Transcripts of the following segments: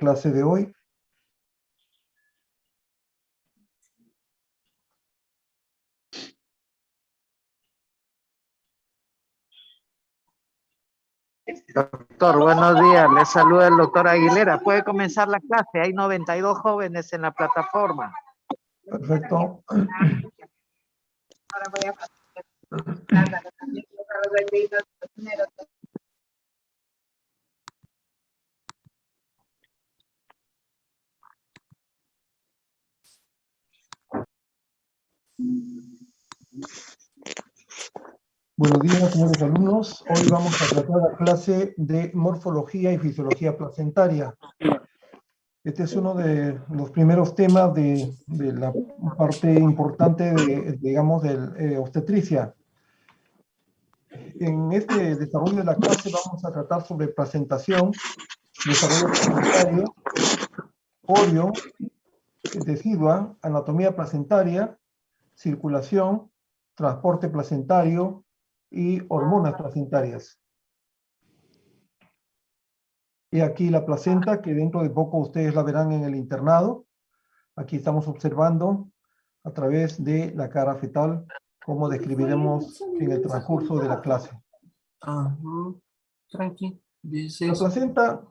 clase de hoy. Doctor, buenos días. Les saluda el doctor Aguilera. Puede comenzar la clase. Hay 92 jóvenes en la plataforma. Perfecto. Ahora voy a Buenos días, señores alumnos. Hoy vamos a tratar la clase de morfología y fisiología placentaria. Este es uno de los primeros temas de la parte importante digamos, de obstetricia. En este desarrollo de la clase vamos a tratar sobre placentación, desarrollo placentario, orio, decidua, anatomía placentaria, circulación, transporte placentario y hormonas placentarias. Y aquí la placenta, que dentro de poco ustedes la verán en el internado. Aquí estamos observando a través de la cara fetal cómo describiremos en el transcurso de la clase. Tranqui. La placenta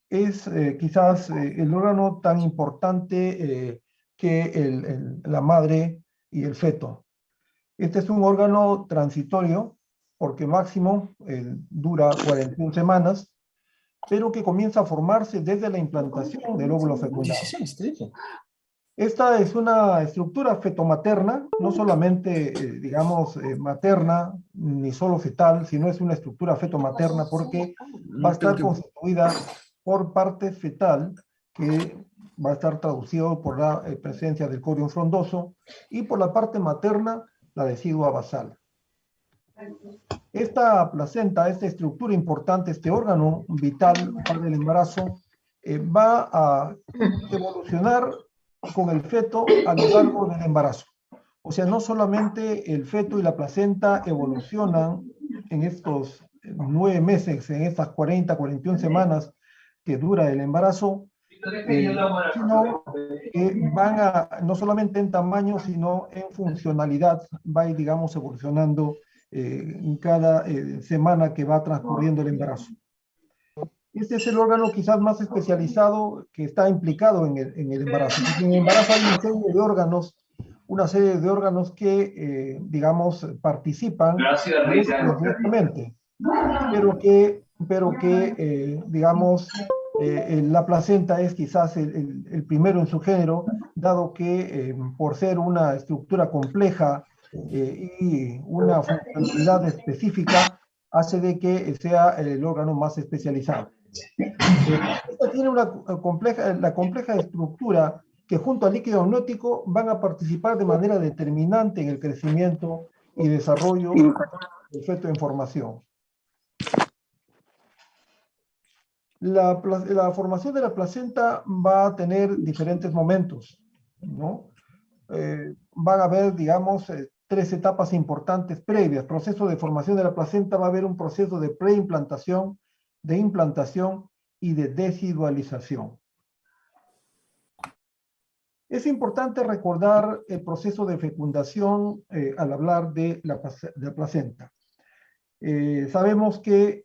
es quizás el órgano tan importante que la madre y el feto. Este es un órgano transitorio porque máximo dura 41 semanas, pero que comienza a formarse desde la implantación del óvulo fecundado. Esta es una estructura fetomaterna, no solamente, digamos, materna, ni solo fetal, sino es una estructura fetomaterna porque va a estar constituida por parte fetal, que va a estar traducido por la presencia del corión frondoso, y por la parte materna, la decidua basal. Esta placenta, esta estructura importante, este órgano vital para el embarazo, va a evolucionar con el feto a lo largo del embarazo. O sea, no solamente el feto y la placenta evolucionan en estos 9 meses, en estas 40, 41 semanas que dura el embarazo, sino que van a, no solamente en tamaño, sino en funcionalidad, va a ir, digamos, evolucionando en cada semana que va transcurriendo el embarazo. Este es el órgano quizás más especializado que está implicado en el embarazo. Porque en el embarazo hay una serie de órganos que, digamos, participan directamente, pero que digamos, la placenta es quizás el primero en su género, dado que por ser una estructura compleja y una funcionalidad específica, hace de que sea el órgano más especializado. Esta tiene la compleja estructura que junto al líquido amniótico van a participar de manera determinante en el crecimiento y desarrollo del feto en formación. La formación de la placenta va a tener diferentes momentos, ¿no? Van a haber, digamos, 3 etapas importantes previas. Proceso de formación de la placenta, va a haber un proceso de preimplantación, de implantación y de decidualización. Es importante recordar el proceso de fecundación al hablar de la placenta. Sabemos que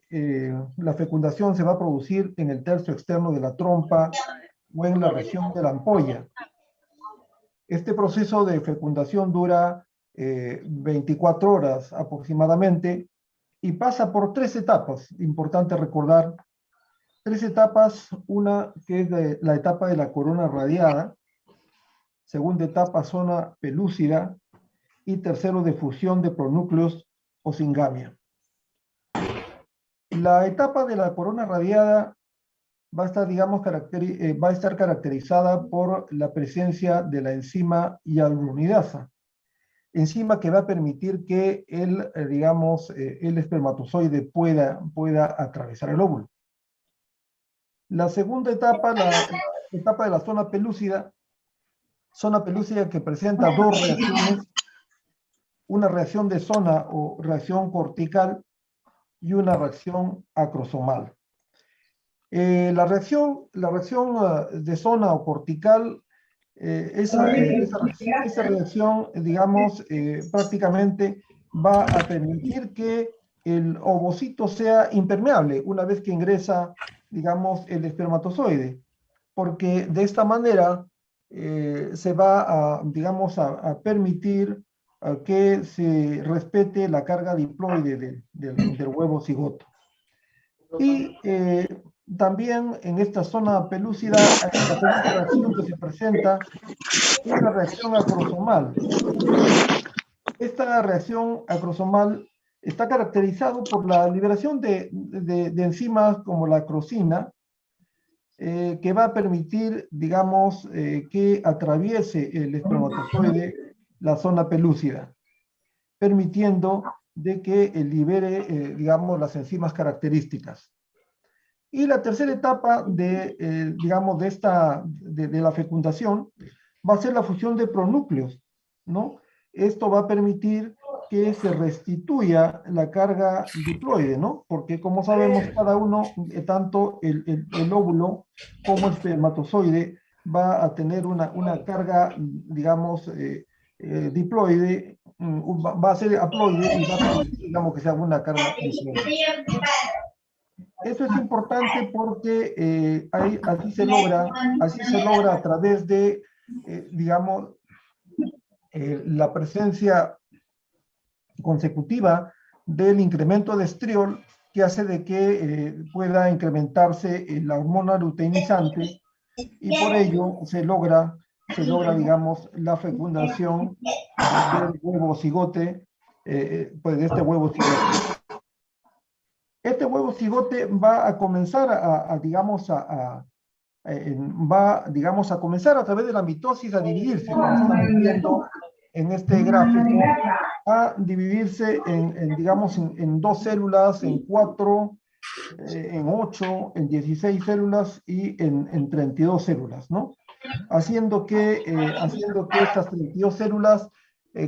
la fecundación se va a producir en el tercio externo de la trompa o en la región de la ampolla. Este proceso de fecundación dura 24 horas aproximadamente y pasa por 3 etapas, importante recordar. 3 etapas, una que es la etapa de la corona radiada, segunda etapa zona pelúcida y tercero de fusión de pronúcleos o singamia. La etapa de la corona radiada va a estar, digamos, va a estar caracterizada por la presencia de la enzima hialuronidasa, enzima que va a permitir que digamos, el espermatozoide pueda atravesar el óvulo. La segunda etapa, la etapa de la zona pelúcida que presenta 2 reacciones, una reacción de zona o reacción cortical y una reacción acrosomal. La reacción de zona o cortical, esa reacción, digamos, prácticamente va a permitir que el ovocito sea impermeable una vez que ingresa, digamos, el espermatozoide, porque de esta manera se va a, digamos, a permitir que se respete la carga diploide del huevo cigoto. Y también en esta zona pelúcida, la segunda reacción que se presenta es la reacción acrosomal. Esta reacción acrosomal está caracterizada por la liberación de enzimas como la acrosina, que va a permitir, digamos, que atraviese el espermatozoide la zona pelúcida, permitiendo de que libere, digamos, las enzimas características. Y la tercera etapa digamos, de la fecundación va a ser la fusión de pronúcleos, ¿no? Esto va a permitir que se restituya la carga diploide, ¿no? Porque como sabemos, cada uno, tanto el óvulo como el espermatozoide, va a tener una carga, digamos, diploide, va a ser haploide y va a permitir, digamos, que sea una carga diploide. Eso es importante porque así se logra a través de, digamos, la presencia consecutiva del incremento de estriol, que hace de que pueda incrementarse la hormona luteinizante, y por ello se logra, digamos, la fecundación del huevo cigote, pues de este huevo cigote. Este huevo cigote va a comenzar digamos, digamos, a comenzar a través de la mitosis a dividirse, como estamos viendo en este gráfico, a dividirse digamos, en 2 células, en 4, en 8, en 16 células y en 32 células, ¿no? Haciendo que estas 32 células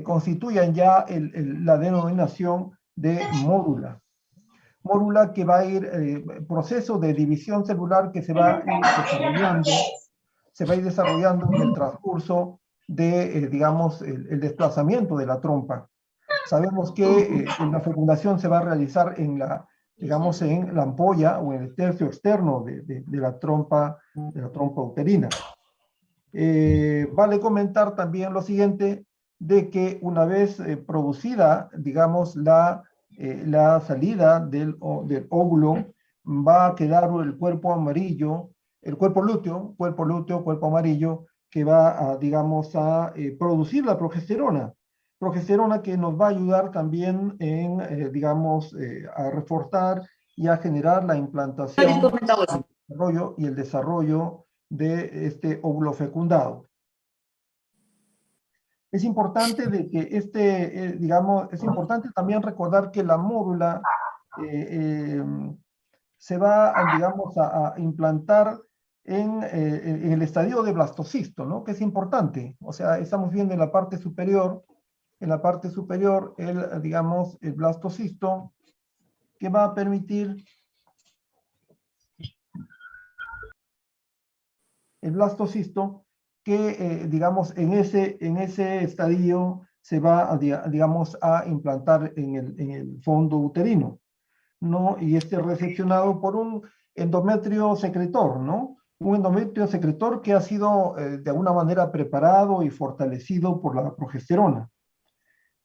constituyan ya la denominación de mórula. Mórula que va a ir, proceso de división celular que se va a ir desarrollando en el transcurso de, digamos, el desplazamiento de la trompa. Sabemos que la fecundación se va a realizar digamos, en la ampolla o en el tercio externo de la trompa uterina. Vale comentar también lo siguiente, de que una vez producida, digamos, la salida del óvulo, va a quedar el cuerpo amarillo, el cuerpo lúteo, cuerpo amarillo, que va a, digamos, a producir la progesterona que nos va a ayudar también en, digamos, a reforzar y a generar la implantación, el desarrollo de este óvulo fecundado. Es importante de que digamos, es importante también recordar que la mórula se va, digamos, a implantar en el estadio de blastocisto, ¿no? Que es importante. O sea, estamos viendo en la parte superior, digamos, el blastocisto, que va a permitir el blastocisto que, digamos, en ese estadio se va, digamos, a implantar en el fondo uterino, ¿no? Y recepcionado por un endometrio secretor, ¿no? Un endometrio secretor que ha sido, de alguna manera, preparado y fortalecido por la progesterona.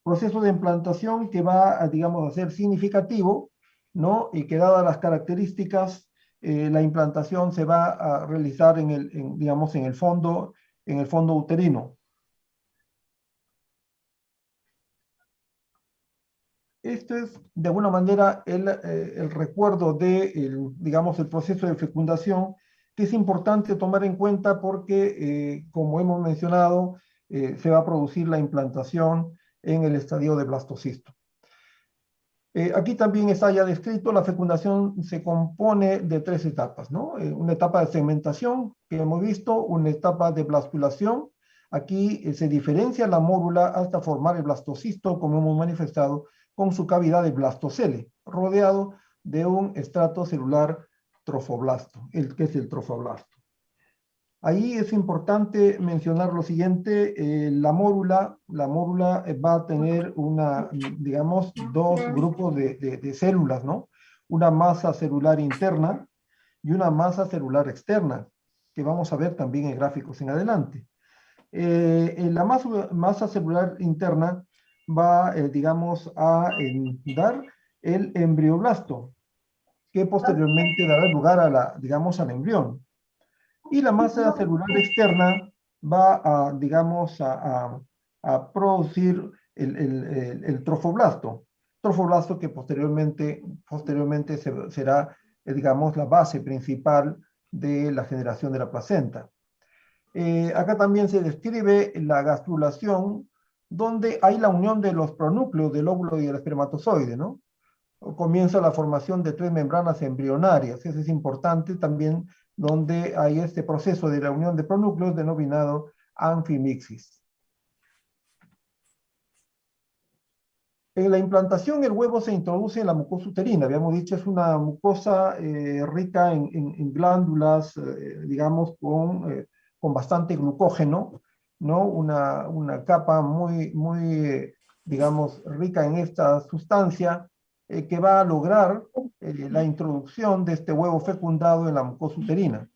Proceso de implantación que va, digamos, a ser significativo, ¿no? Y que dadas las características, la implantación se va a realizar digamos, en el fondo uterino. Esto es, de alguna manera, el recuerdo digamos, el proceso de fecundación, que es importante tomar en cuenta porque, como hemos mencionado, se va a producir la implantación en el estadio de blastocisto. Aquí también está ya descrito, la fecundación se compone de 3 etapas, ¿no? Una etapa de segmentación, que hemos visto, una etapa de blastulación. Aquí se diferencia la mórula hasta formar el blastocisto, como hemos manifestado, con su cavidad de blastocele, rodeado de un estrato celular trofoblasto, que es el trofoblasto. Ahí es importante mencionar lo siguiente, la mórula va a tener digamos, dos grupos de células, ¿no? Una masa celular interna y una masa celular externa, que vamos a ver también en gráficos en adelante. En la masa celular interna va, digamos, a dar el embrioblasto, que posteriormente dará lugar a digamos, al embrión. Y la masa celular externa va a, digamos, a producir el trofoblasto. Trofoblasto que posteriormente será, digamos, la base principal de la generación de la placenta. Acá también se describe la gastrulación, donde hay la unión de los pronúcleos del óvulo y el espermatozoide, ¿no? Comienza la formación de 3 membranas embrionarias. Eso es importante también, donde hay este proceso de la unión de pronúcleos denominado anfimixis. En la implantación, el huevo se introduce en la mucosa uterina. Habíamos dicho, es una mucosa rica en glándulas, digamos, con bastante glucógeno, ¿no? Una capa muy, digamos, rica en esta sustancia, que va a lograr la introducción de este huevo fecundado en la mucosa uterina.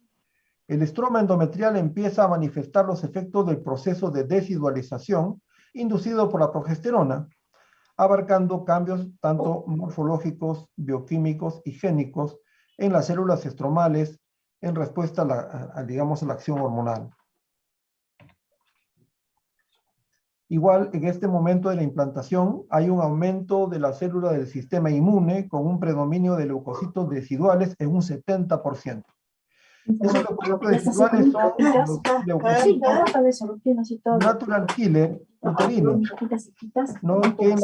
El estroma endometrial empieza a manifestar los efectos del proceso de desidualización inducido por la progesterona, abarcando cambios tanto morfológicos, bioquímicos y génicos en las células estromales en respuesta digamos, a la acción hormonal. Igual, en este momento de la implantación, hay un aumento de la célula del sistema inmune con un predominio de leucocitos residuales en un 70%. Esos leucocitos residuales son los leucocitos natural killer uterinos, ¿no? que en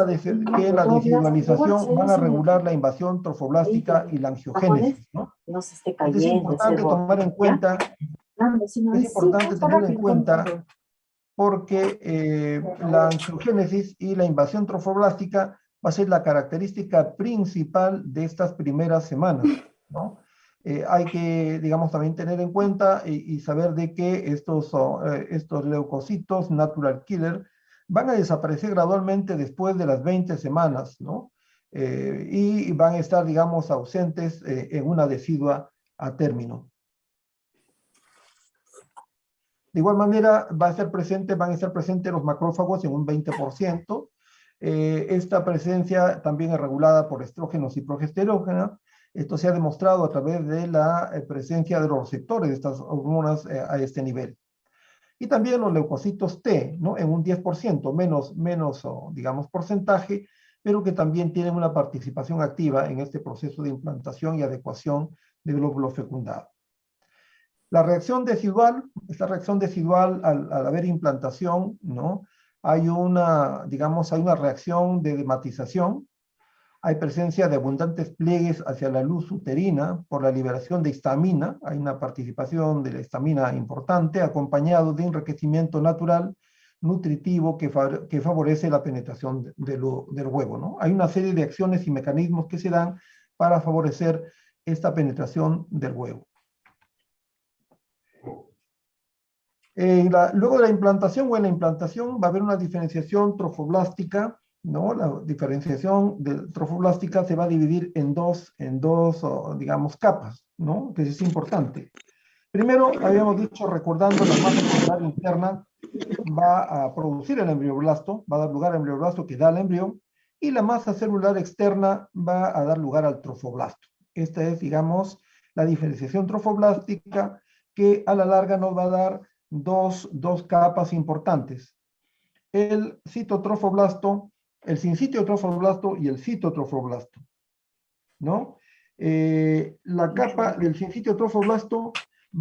la desidualización van a regular la invasión trofoblástica y la angiogénesis, ¿no? Es importante tomar en cuenta, porque la angiogénesis y la invasión trofoblástica va a ser la característica principal de estas primeras semanas, ¿no? Hay que, digamos, también tener en cuenta y saber de que estos leucocitos natural killer van a desaparecer gradualmente después de las 20 semanas, ¿no? Y van a estar, digamos, ausentes en una decidua a término. De igual manera, van a estar presentes los macrófagos en un 20%. Esta presencia también es regulada por estrógenos y progesterona. Esto se ha demostrado a través de la presencia de los receptores de estas hormonas a este nivel. Y también los leucocitos T, ¿no? En un 10%, menos digamos, porcentaje, pero que también tienen una participación activa en este proceso de implantación y adecuación del glóbulo fecundado. La reacción decidual, esta reacción decidual al haber implantación, ¿no? Hay una reacción de dematización, hay presencia de abundantes pliegues hacia la luz uterina por la liberación de histamina, hay una participación de la histamina importante, acompañado de enriquecimiento natural, nutritivo, que favorece la penetración del huevo, ¿no? Hay una serie de acciones y mecanismos que se dan para favorecer esta penetración del huevo. Luego de la implantación o en la implantación va a haber una diferenciación trofoblástica, ¿no? La diferenciación trofoblástica se va a dividir en dos, digamos, capas, ¿no? Que es importante. Primero, habíamos dicho, recordando, la masa celular interna va a producir el embrioblasto, va a dar lugar al embrioblasto que da el embrión, y la masa celular externa va a dar lugar al trofoblasto. Esta es, digamos, la diferenciación trofoblástica que a la larga nos va a dar dos capas importantes. El citotrofoblasto, el sincitio trofoblasto y el citotrofoblasto, ¿no? La capa del sincitio trofoblasto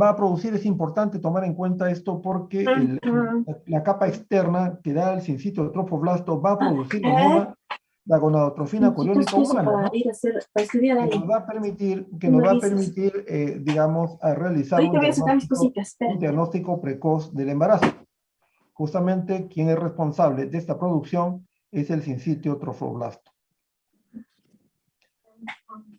va a producir, es importante tomar en cuenta esto porque la capa externa que da el sincitio trofoblasto va a producir la gonadotrofina coriónica humana, ¿no? Que nos va a permitir, digamos, a realizar un diagnóstico precoz del embarazo. Justamente quien es responsable de esta producción es el sincitio trofoblasto.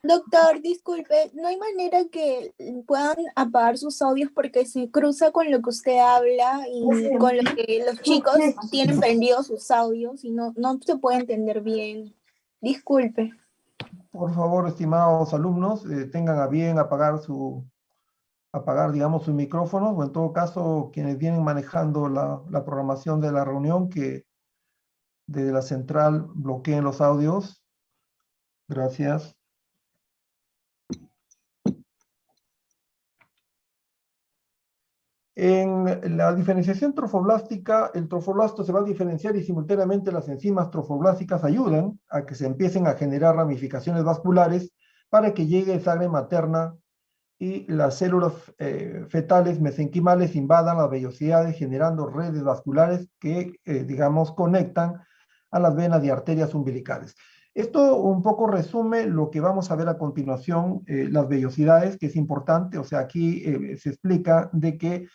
Doctor, disculpe, ¿no hay manera que puedan apagar sus audios porque se cruza con lo que usted habla y con lo que los chicos tienen prendidos sus audios y no se puede entender bien? Disculpe. Por favor, estimados alumnos, tengan a bien apagar, digamos, sus micrófonos, o en todo caso, quienes vienen manejando la programación de la reunión, que desde la central bloqueen los audios. Gracias. En la diferenciación trofoblástica, el trofoblasto se va a diferenciar y simultáneamente las enzimas trofoblásticas ayudan a que se empiecen a generar ramificaciones vasculares para que llegue sangre materna y las células fetales mesenquimales invadan las vellosidades generando redes vasculares que, digamos, conectan a las venas y arterias umbilicales. Esto un poco resume lo que vamos a ver a continuación, las vellosidades, que es importante. O sea, aquí se explica de que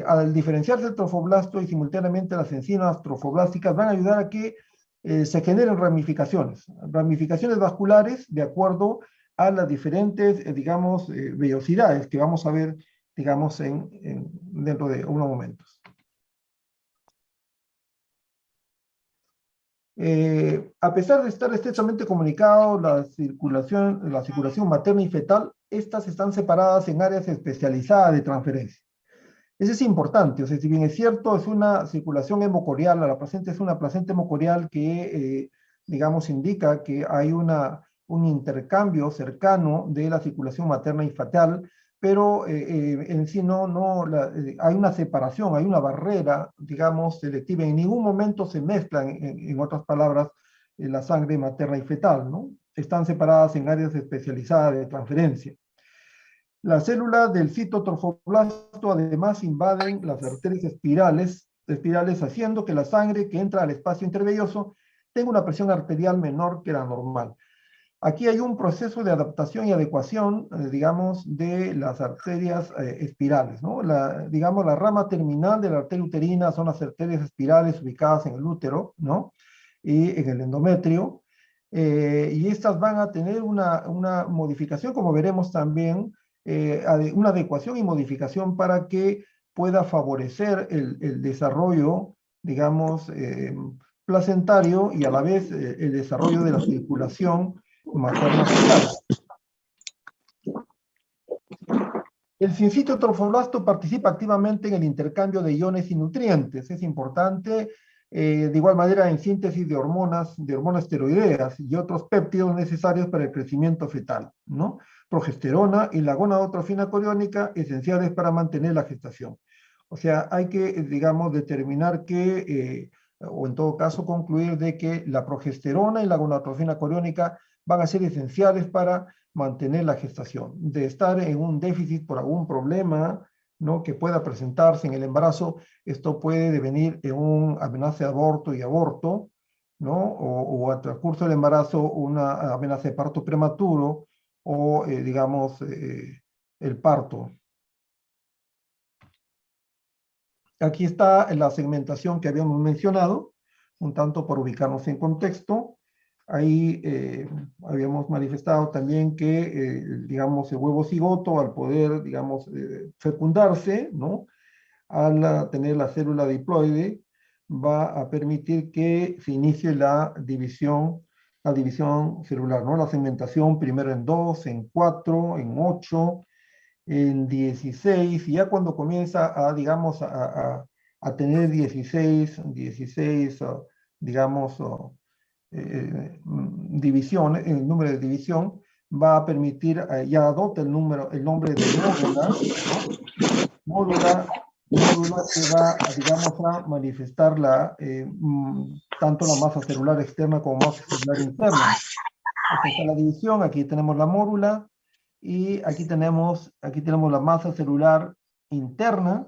al diferenciarse el trofoblasto y simultáneamente las enzimas trofoblásticas van a ayudar a que se generen ramificaciones vasculares de acuerdo a las diferentes, digamos, vellosidades que vamos a ver, digamos, dentro de unos momentos. A pesar de estar estrechamente comunicados, la circulación materna y fetal, estas están separadas en áreas especializadas de transferencia. Eso es importante. O sea, si bien es cierto, es una circulación hemocorial, la placenta es una placenta hemocorial que, digamos, indica que hay un intercambio cercano de la circulación materna y fetal, pero en sí hay una separación, hay una barrera, digamos, selectiva. En ningún momento se mezclan, en otras palabras, la sangre materna y fetal, ¿no? Están separadas en áreas especializadas de transferencia. Las células del citotrofoblasto además invaden las arterias espirales, haciendo que la sangre que entra al espacio intervelloso tenga una presión arterial menor que la normal. Aquí hay un proceso de adaptación y adecuación, digamos, de las arterias espirales, ¿no? Digamos, la rama terminal de la arteria uterina son las arterias espirales ubicadas en el útero, ¿no? Y en el endometrio. Y estas van a tener una modificación, como veremos también, una adecuación y modificación para que pueda favorecer el desarrollo, digamos, placentario y a la vez el desarrollo de la circulación materna-fetal. El sincito trofoblasto participa activamente en el intercambio de iones y nutrientes. Es importante, de igual manera, en síntesis de hormonas esteroideas y otros péptidos necesarios para el crecimiento fetal, ¿no? Progesterona y la gonadotrofina coriónica, esenciales para mantener la gestación. O sea, hay que, digamos, determinar que, o en todo caso concluir de que la progesterona y la gonadotrofina coriónica van a ser esenciales para mantener la gestación. De estar en un déficit por algún problema, ¿no?, que pueda presentarse en el embarazo, esto puede devenir en una amenaza de aborto, ¿no? O al transcurso del embarazo una amenaza de parto prematuro o, digamos, el parto. Aquí está la segmentación que habíamos mencionado, un tanto por ubicarnos en contexto. Ahí habíamos manifestado también que, digamos, el huevo cigoto, al poder, digamos, fecundarse, ¿no?, al tener la célula diploide, va a permitir que se inicie la división celular, ¿no? La segmentación primero en 2, en 4, en 8, en 16, y ya cuando comienza a, digamos, a tener 16, digamos, divisiones, el número de división, va a permitir, ya adopta el nombre de módula, ¿no? Módula que va, digamos, a manifestar tanto la masa celular externa como masa celular interna. Aquí está la división, aquí tenemos la mórula, y aquí tenemos la masa celular interna,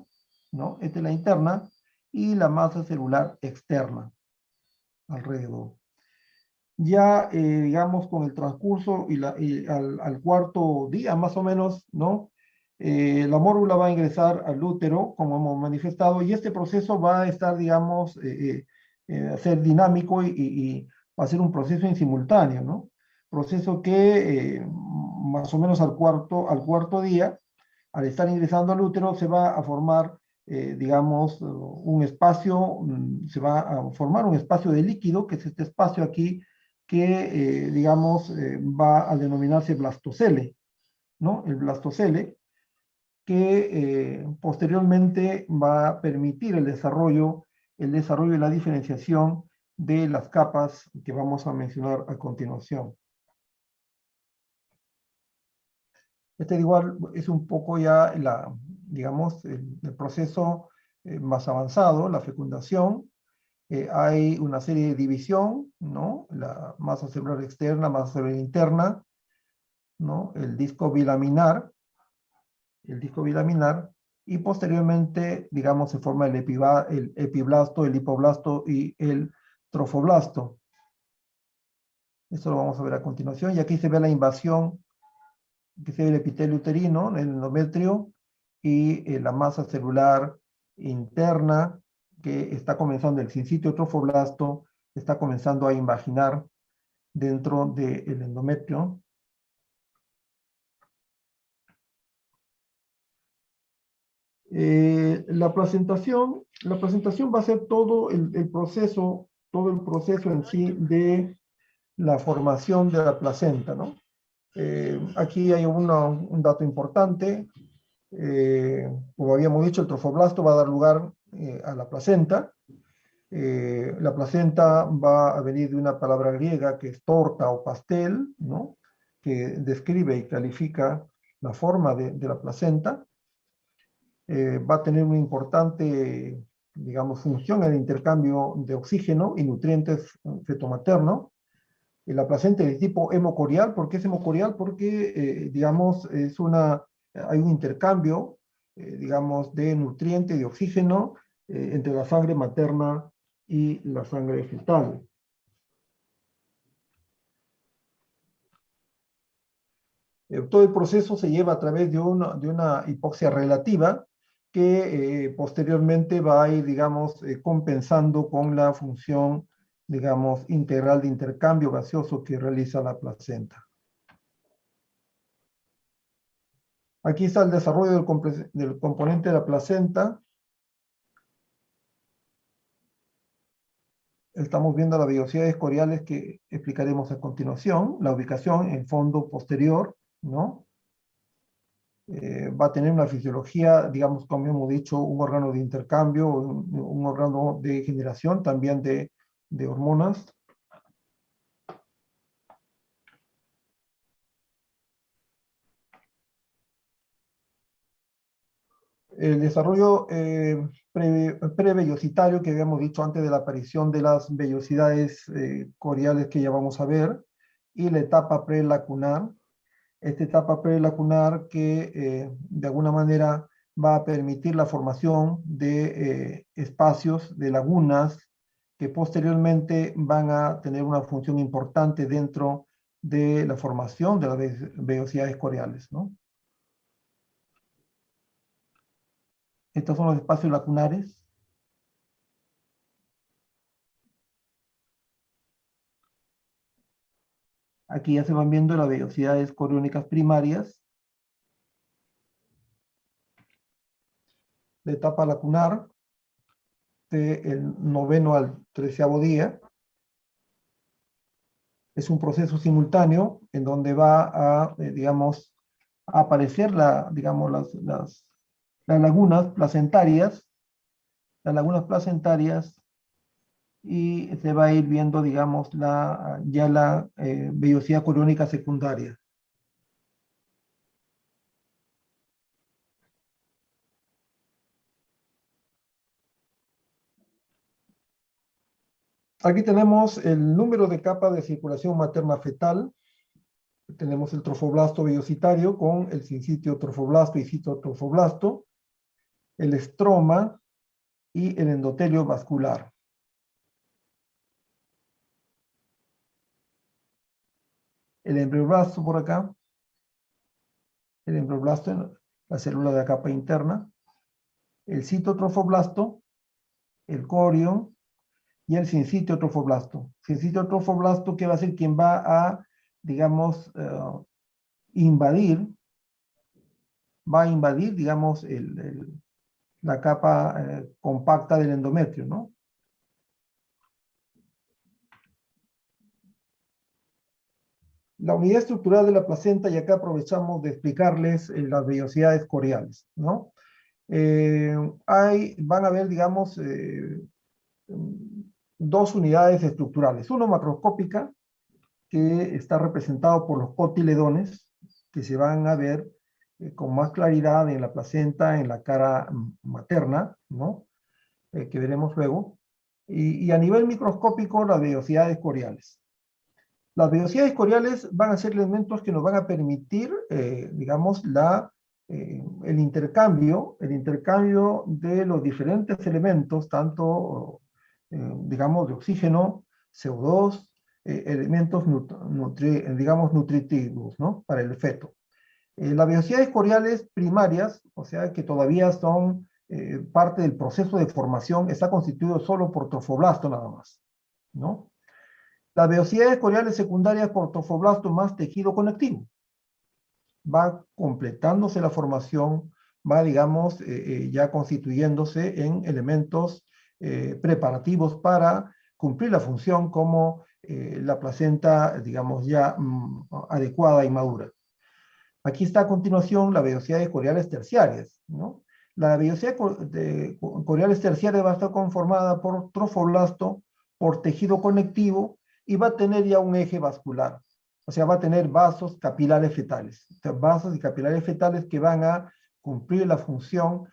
¿no? Esta es la interna, y la masa celular externa, alrededor. Ya, digamos, con el transcurso y al cuarto día, más o menos, ¿no?, la mórula va a ingresar al útero, como hemos manifestado, y este proceso va a estar, digamos, a ser dinámico y va a ser un proceso en simultáneo, ¿no? proceso que más o menos al cuarto día, al estar ingresando al útero, se va a formar, digamos, un espacio, se va a formar un espacio de líquido, que es este espacio aquí, que, digamos, va a denominarse blastocele, ¿no? El blastocele, que posteriormente va a permitir el desarrollo y la diferenciación de las capas que vamos a mencionar a continuación. Este igual es un poco ya digamos, el proceso más avanzado, la fecundación. Hay una serie de división, ¿no? La masa celular externa, masa celular interna, ¿no? El disco bilaminar, y posteriormente, digamos, se forma el epiblasto, el hipoblasto y el trofoblasto. Esto lo vamos a ver a continuación, y aquí se ve la invasión, que se ve el epitelio uterino, el endometrio, y la masa celular interna, que está comenzando, el sincitio trofoblasto, está comenzando a invaginar dentro del endometrio. La presentación va a ser todo el proceso en sí de la formación de la placenta, ¿no? Aquí hay un dato importante. Como habíamos dicho, el trofoblasto va a dar lugar a la placenta. La placenta va a venir de una palabra griega que es torta o pastel, ¿no? Que describe y califica la forma de la placenta. Va a tener una importante, digamos, función en el intercambio de oxígeno y nutrientes fetomaterno. La placenta es de tipo hemocorial. ¿Por qué es hemocorial? Porque, digamos, hay un intercambio, digamos, de nutrientes y de oxígeno entre la sangre materna y la sangre fetal. Todo el proceso se lleva a través de una hipoxia relativa que posteriormente va a ir, digamos, compensando con la función, digamos, integral de intercambio gaseoso que realiza la placenta. Aquí está el desarrollo del componente de la placenta. Estamos viendo las vellosidades coriales que explicaremos a continuación, la ubicación en fondo posterior, ¿no? Va a tener una fisiología, digamos, como hemos dicho, un órgano de intercambio, un órgano de generación también de hormonas. El desarrollo prevellositario que habíamos dicho antes de la aparición de las vellosidades coriales que ya vamos a ver, y la etapa prelacunar. Esta etapa prelacunar que de alguna manera va a permitir la formación de espacios, de lagunas, que posteriormente van a tener una función importante dentro de la formación de las vellosidades coriales, ¿no? Estos son los espacios lacunares. Aquí ya se van viendo las vellosidades coriónicas primarias. La etapa lacunar del 9º al 13º día. Es un proceso simultáneo en donde va a, digamos, a aparecer digamos, las lagunas placentarias, y se va a ir viendo, digamos, ya la vellosidad coriónica secundaria. Aquí tenemos el número de capas de circulación materna fetal. Tenemos el trofoblasto vellositario con el sincitio trofoblasto y citotrofoblasto, el estroma y el endotelio vascular. El embrioblasto por acá, el embrioblasto, la célula de la capa interna, el citotrofoblasto, el corion y el sincitio trofoblasto. Sincitio trofoblasto que va a ser quien va a, digamos, invadir, va a invadir, digamos, la capa compacta del endometrio, ¿no? La unidad estructural de la placenta, y acá aprovechamos de explicarles las vellosidades coriales, ¿no? Van a haber, digamos, dos unidades estructurales. Uno macroscópica, que está representado por los cotiledones, que se van a ver con más claridad en la placenta, en la cara materna, ¿no? Que veremos luego. Y a nivel microscópico, las vellosidades coriales. Las vellosidades coriales van a ser elementos que nos van a permitir, digamos, el intercambio de los diferentes elementos, tanto, digamos, de oxígeno, CO2, elementos, digamos, nutritivos, ¿no? Para el feto. Las vellosidades coriales primarias, o sea, que todavía son parte del proceso de formación, está constituido solo por trofoblasto nada más, ¿no? Las vellosidades coriales secundarias por trofoblasto más tejido conectivo. Va completándose la formación, va, digamos, ya constituyéndose en elementos preparativos para cumplir la función como la placenta, digamos, ya adecuada y madura. Aquí está a continuación la vellosidades coriales terciarias, ¿no? La vellosidad coriales terciaria va a estar conformada por trofoblasto, por tejido conectivo, y va a tener ya un eje vascular. O sea, va a tener vasos capilares fetales. O sea, vasos y capilares fetales que van a cumplir la función,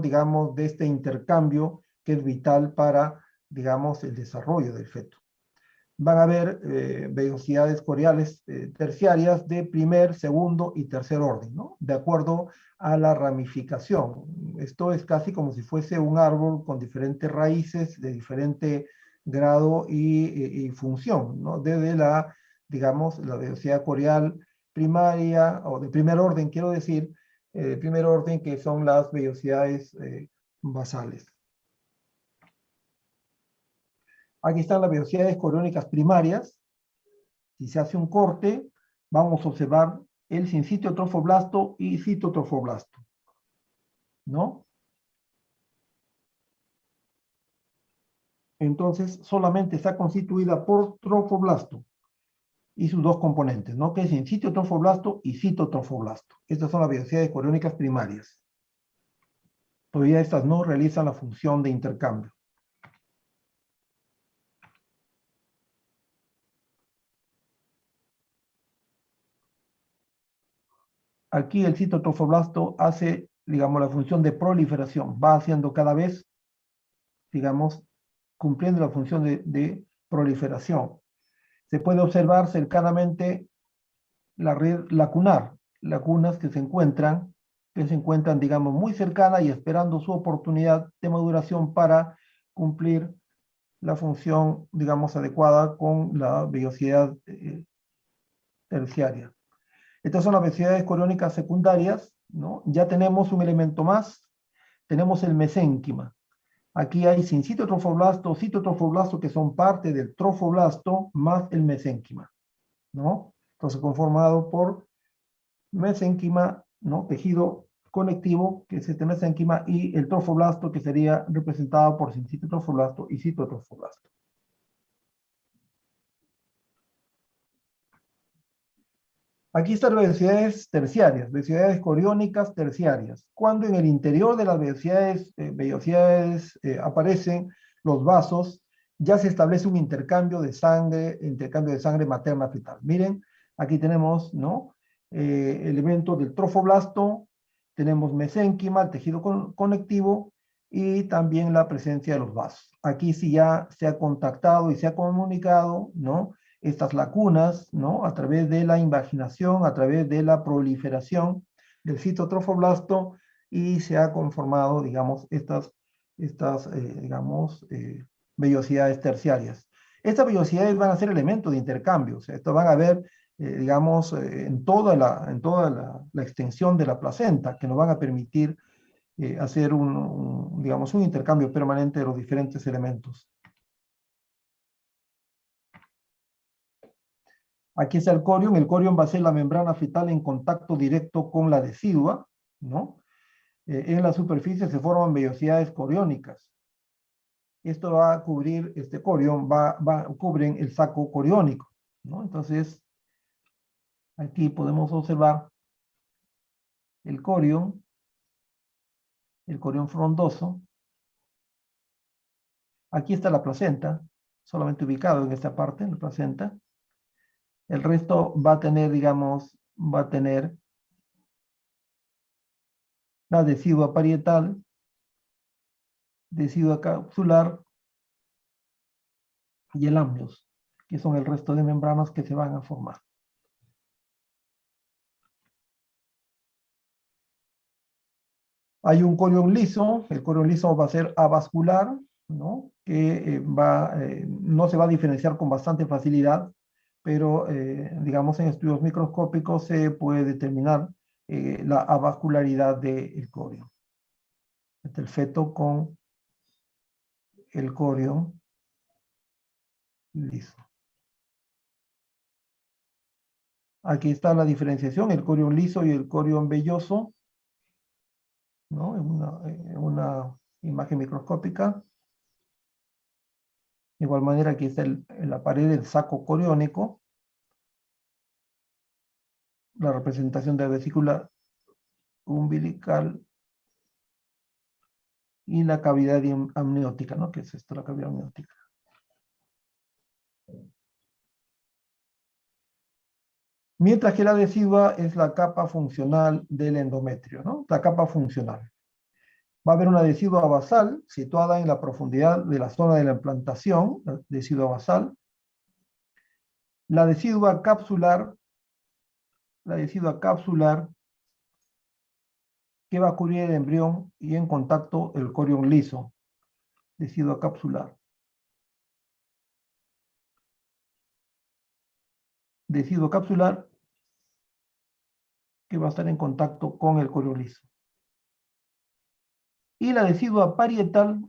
digamos, de este intercambio que es vital para, digamos, el desarrollo del feto. Van a haber vellosidades coriales terciarias de primer, segundo y tercer orden, ¿no? De acuerdo a la ramificación. Esto es casi como si fuese un árbol con diferentes raíces de diferente grado y función, ¿no? Desde la, digamos, la vellosidad corial primaria, o de primer orden, quiero decir, primer orden, que son las vellosidades basales. Aquí están las vellosidades coriónicas primarias. Si se hace un corte, vamos a observar el sincitio trofoblasto y citotrofoblasto, ¿no? Entonces, solamente está constituida por trofoblasto y sus dos componentes, ¿no? Que es sincitio trofoblasto y citotrofoblasto. Estas son las vellosidades coriónicas primarias. Todavía estas no realizan la función de intercambio. Aquí el citotrofoblasto hace, digamos, la función de proliferación. Va haciendo cada vez, digamos, cumpliendo la función de proliferación. Se puede observar cercanamente la red lacunar, lacunas que se encuentran, digamos, muy cercana y esperando su oportunidad de maduración para cumplir la función, digamos, adecuada con la vellosidad terciaria. Estas son las vellosidades coriónicas secundarias, ¿no? Ya tenemos un elemento más, tenemos el mesénquima. Aquí hay sincitio trofoblasto, citotrofoblasto, que son parte del trofoblasto, más el mesénquima, ¿no? Entonces, conformado por mesénquima, ¿no? Tejido conectivo, que es este mesénquima, y el trofoblasto, que sería representado por sincitio trofoblasto y citotrofoblasto. Aquí están las vellosidades terciarias, vellosidades coriónicas terciarias. Cuando en el interior de las vellosidades aparecen los vasos, ya se establece un intercambio de sangre materna fetal. Miren, aquí tenemos, ¿no? Elementos del trofoblasto, tenemos mesénquima, el tejido conectivo, y también la presencia de los vasos. Aquí sí ya se ha contactado y se ha comunicado, ¿no? Estas lacunas, ¿no? A través de la invaginación, a través de la proliferación del citotrofoblasto, y se ha conformado, digamos, estas vellosidades terciarias. Estas vellosidades van a ser elementos de intercambio, o sea, esto van a ver, digamos, en toda la extensión de la placenta, que nos van a permitir hacer digamos, un intercambio permanente de los diferentes elementos. Aquí está el corión va a ser la membrana fetal en contacto directo con la decidua, ¿no? En la superficie se forman vellosidades coriónicas. Esto va a cubrir, este corión cubren el saco coriónico, ¿no? Entonces, aquí podemos observar el corión frondoso. Aquí está la placenta, solamente ubicado en esta parte, la placenta. El resto va a tener, digamos, la decidua parietal, decidua capsular y el amnios, que son el resto de membranas que se van a formar. Hay un corión liso, el corión liso va a ser avascular, ¿no? Que no se va a diferenciar con bastante facilidad, pero digamos en estudios microscópicos se puede determinar la avascularidad del corión. Este es el feto con el corión liso. Aquí está la diferenciación, el corión liso y el corión velloso, ¿no? En una imagen microscópica. De igual manera, aquí está en la pared del saco coriónico, la representación de la vesícula umbilical y la cavidad amniótica, ¿no? ¿Qué es esto, la cavidad amniótica? Mientras que la decidua es la capa funcional del endometrio, ¿no? La capa funcional. Va a haber una decidua basal situada en la profundidad de la zona de la implantación, la decidua basal. La decidua capsular que va a cubrir el embrión y en contacto el corión liso, decidua capsular. Decidua capsular que va a estar en contacto con el corión liso. Y la decidua parietal,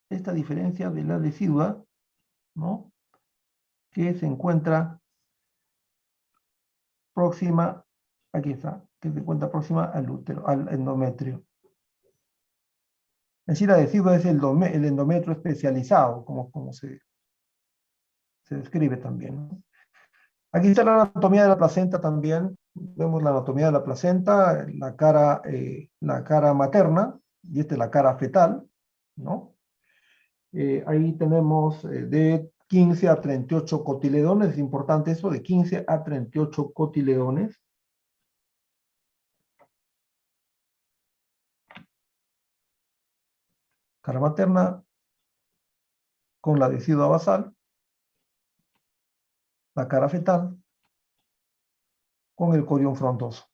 esta diferencia de la decidua, ¿no? Que se encuentra próxima, aquí está, que se encuentra próxima al útero, al endometrio. Es decir, la decidua es el endometrio especializado, como se describe también, ¿no? Aquí está la anatomía de la placenta también. Vemos la anatomía de la placenta, la cara materna, y esta es la cara fetal, ¿no? Ahí tenemos de 15 a 38 cotiledones, es importante eso, de 15 a 38 cotiledones. Cara materna con la decidua basal, la cara fetal con el corión frondoso.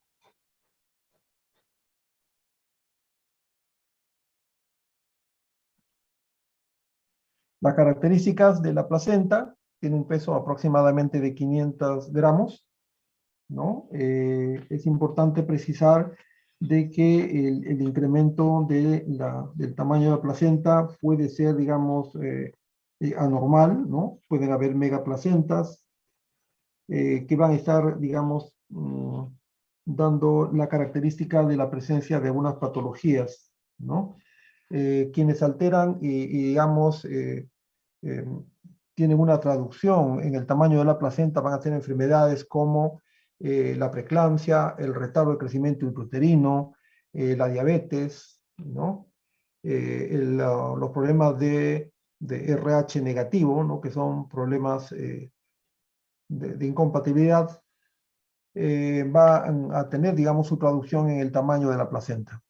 Las características de la placenta: tiene un peso aproximadamente de 500 gramos, ¿no? Es importante precisar de que el incremento del tamaño de la placenta puede ser, digamos, anormal, ¿no? Pueden haber megaplacentas que van a estar, digamos, dando la característica de la presencia de algunas patologías, ¿no? Quienes alteran y digamos, tienen una traducción en el tamaño de la placenta van a tener enfermedades como la preeclampsia, el retardo de crecimiento intrauterino, la diabetes, ¿no? Los problemas de RH negativo, ¿no? Que son problemas de incompatibilidad, van a tener, digamos, su traducción en el tamaño de la placenta.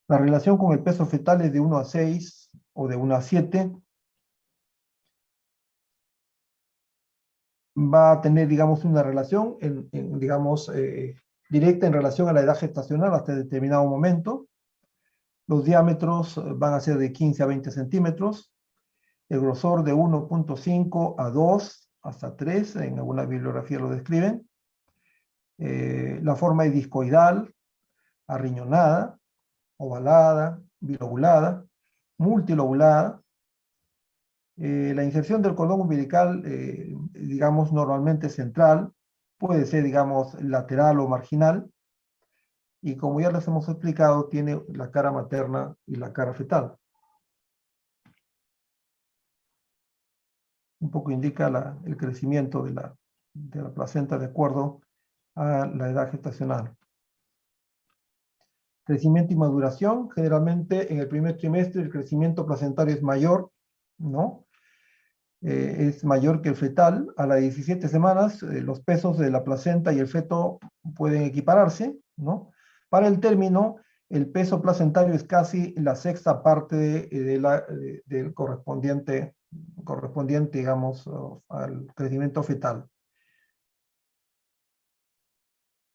La relación con el peso fetal es de 1 a 6 o de 1 a 7. Va a tener, digamos, una relación, digamos, directa en relación a la edad gestacional hasta determinado momento. Los diámetros van a ser de 15 a 20 centímetros. El grosor de 1.5 a 2 hasta 3, en alguna bibliografía lo describen. La forma es discoidal, arriñonada, ovalada, bilobulada, multilobulada. La inserción del cordón umbilical, digamos, normalmente central, puede ser, digamos, lateral o marginal, y como ya les hemos explicado, tiene la cara materna y la cara fetal. Un poco indica el crecimiento de la placenta de acuerdo a la edad gestacional. Crecimiento y maduración, generalmente en el primer trimestre el crecimiento placentario es mayor, ¿no? Es mayor que el fetal. A las 17 semanas, los pesos de la placenta y el feto pueden equipararse, ¿no? Para el término, el peso placentario es casi la sexta parte del correspondiente, digamos, al crecimiento fetal.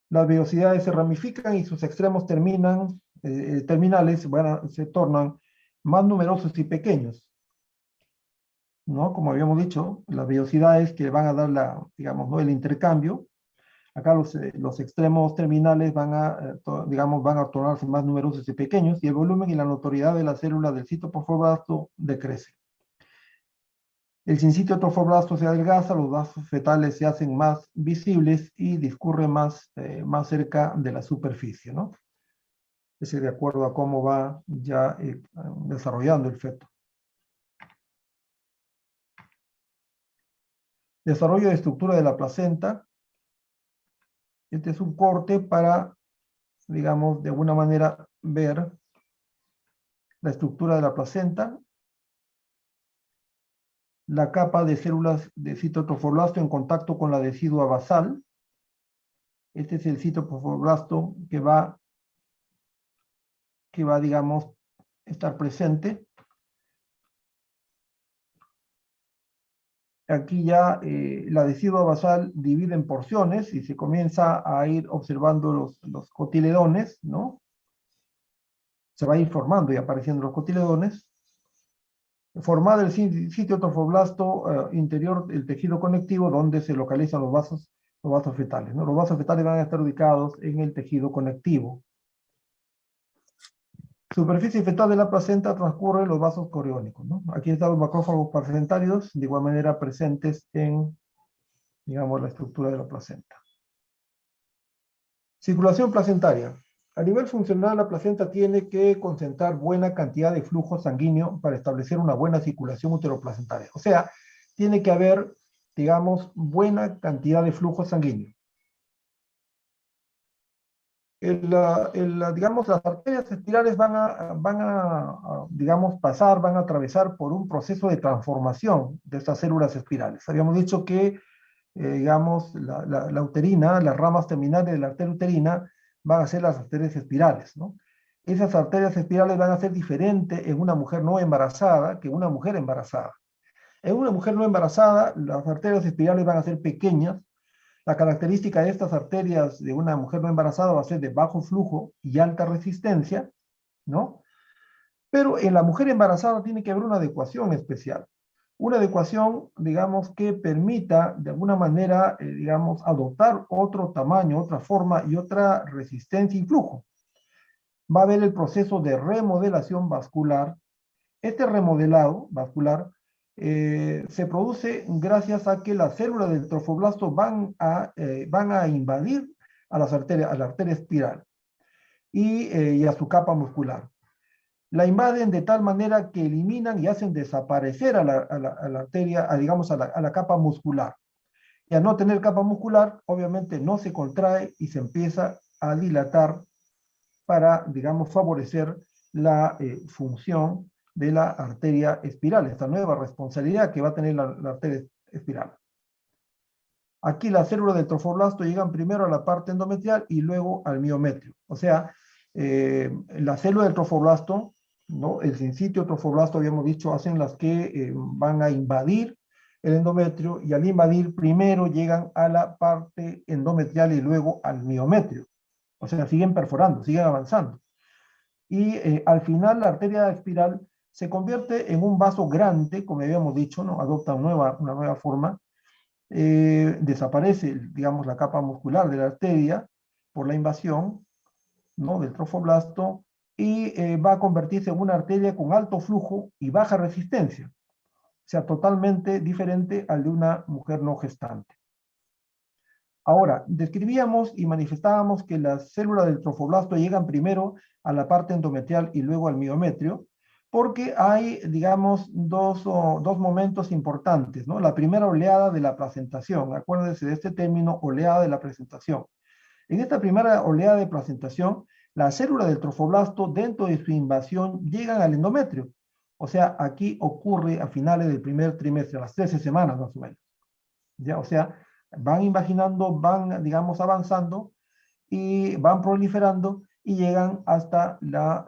Las velocidades se ramifican y sus extremos terminales se tornan más numerosos y pequeños, ¿no? Como habíamos dicho, las velocidades que van a dar digamos, ¿no? el intercambio. Acá los extremos terminales digamos, van a tornarse más numerosos y pequeños, y el volumen y la notoriedad de las células del citoplazma decrece. El sincitio trofoblasto se adelgaza, los vasos fetales se hacen más visibles y discurre más cerca de la superficie, ¿no? Ese de acuerdo a cómo va ya desarrollando el feto. Desarrollo de estructura de la placenta. Este es un corte para, digamos, de alguna manera ver la estructura de la placenta. La capa de células de citotrofoblasto en contacto con la decidua basal. Este es el citotrofoblasto que va, digamos, estar presente. Aquí ya la decidua basal divide en porciones y se comienza a ir observando los cotiledones, ¿no? Se va a ir formando y apareciendo los cotiledones. Formado el sitio trofoblasto interior, el tejido conectivo, donde se localizan los vasos fetales, ¿no? Los vasos fetales van a estar ubicados en el tejido conectivo. Superficie fetal de la placenta transcurren los vasos coriónicos, ¿no? Aquí están los macrófagos placentarios, de igual manera presentes en, digamos, la estructura de la placenta. Circulación placentaria. A nivel funcional, la placenta tiene que concentrar buena cantidad de flujo sanguíneo para establecer una buena circulación uteroplacentaria. O sea, tiene que haber, digamos, buena cantidad de flujo sanguíneo. Digamos, las arterias espirales van a atravesar por un proceso de transformación de estas células espirales. Habíamos dicho que, digamos, la uterina, las ramas terminales de la arteria uterina van a ser las arterias espirales, ¿no? Esas arterias espirales van a ser diferentes en una mujer no embarazada que en una mujer embarazada. En una mujer no embarazada, las arterias espirales van a ser pequeñas. La característica de estas arterias de una mujer no embarazada va a ser de bajo flujo y alta resistencia, ¿no? Pero en la mujer embarazada tiene que haber una adecuación especial. Una adecuación, digamos, que permita de alguna manera, digamos, adoptar otro tamaño, otra forma y otra resistencia y flujo. Va a haber el proceso de remodelación vascular. Este remodelado vascular se produce gracias a que las células del trofoblasto van a invadir a la arteria espiral y a su capa muscular. La invaden de tal manera que eliminan y hacen desaparecer a la arteria, digamos, a la capa muscular. Y al no tener capa muscular, obviamente no se contrae y se empieza a dilatar para, digamos, favorecer la función de la arteria espiral, esta nueva responsabilidad que va a tener la arteria espiral. Aquí las células del trofoblasto llegan primero a la parte endometrial y luego al miometrio. O sea, la célula del trofoblasto, ¿no? El sincitio trofoblasto, habíamos dicho, hacen las que van a invadir el endometrio, y al invadir primero llegan a la parte endometrial y luego al miometrio. O sea, siguen perforando, siguen avanzando. Y al final la arteria espiral se convierte en un vaso grande, como habíamos dicho, ¿no? Adopta una nueva forma. Desaparece, digamos, la capa muscular de la arteria por la invasión, ¿no? Del trofoblasto, y va a convertirse en una arteria con alto flujo y baja resistencia. sea totalmente diferente al de una mujer no gestante. Ahora, describíamos y manifestábamos que las células del trofoblasto llegan primero a la parte endometrial y luego al miometrio, porque hay, digamos, dos momentos importantes, ¿no? La primera oleada de la placentación, acuérdense de este término, oleada de la placentación. En esta primera oleada de placentación, las células del trofoblasto dentro de su invasión llegan al endometrio. O sea, aquí ocurre a finales del primer trimestre, a las 13 semanas más o menos. ¿Ya? O sea, van invaginando, van, digamos, avanzando y van proliferando y llegan hasta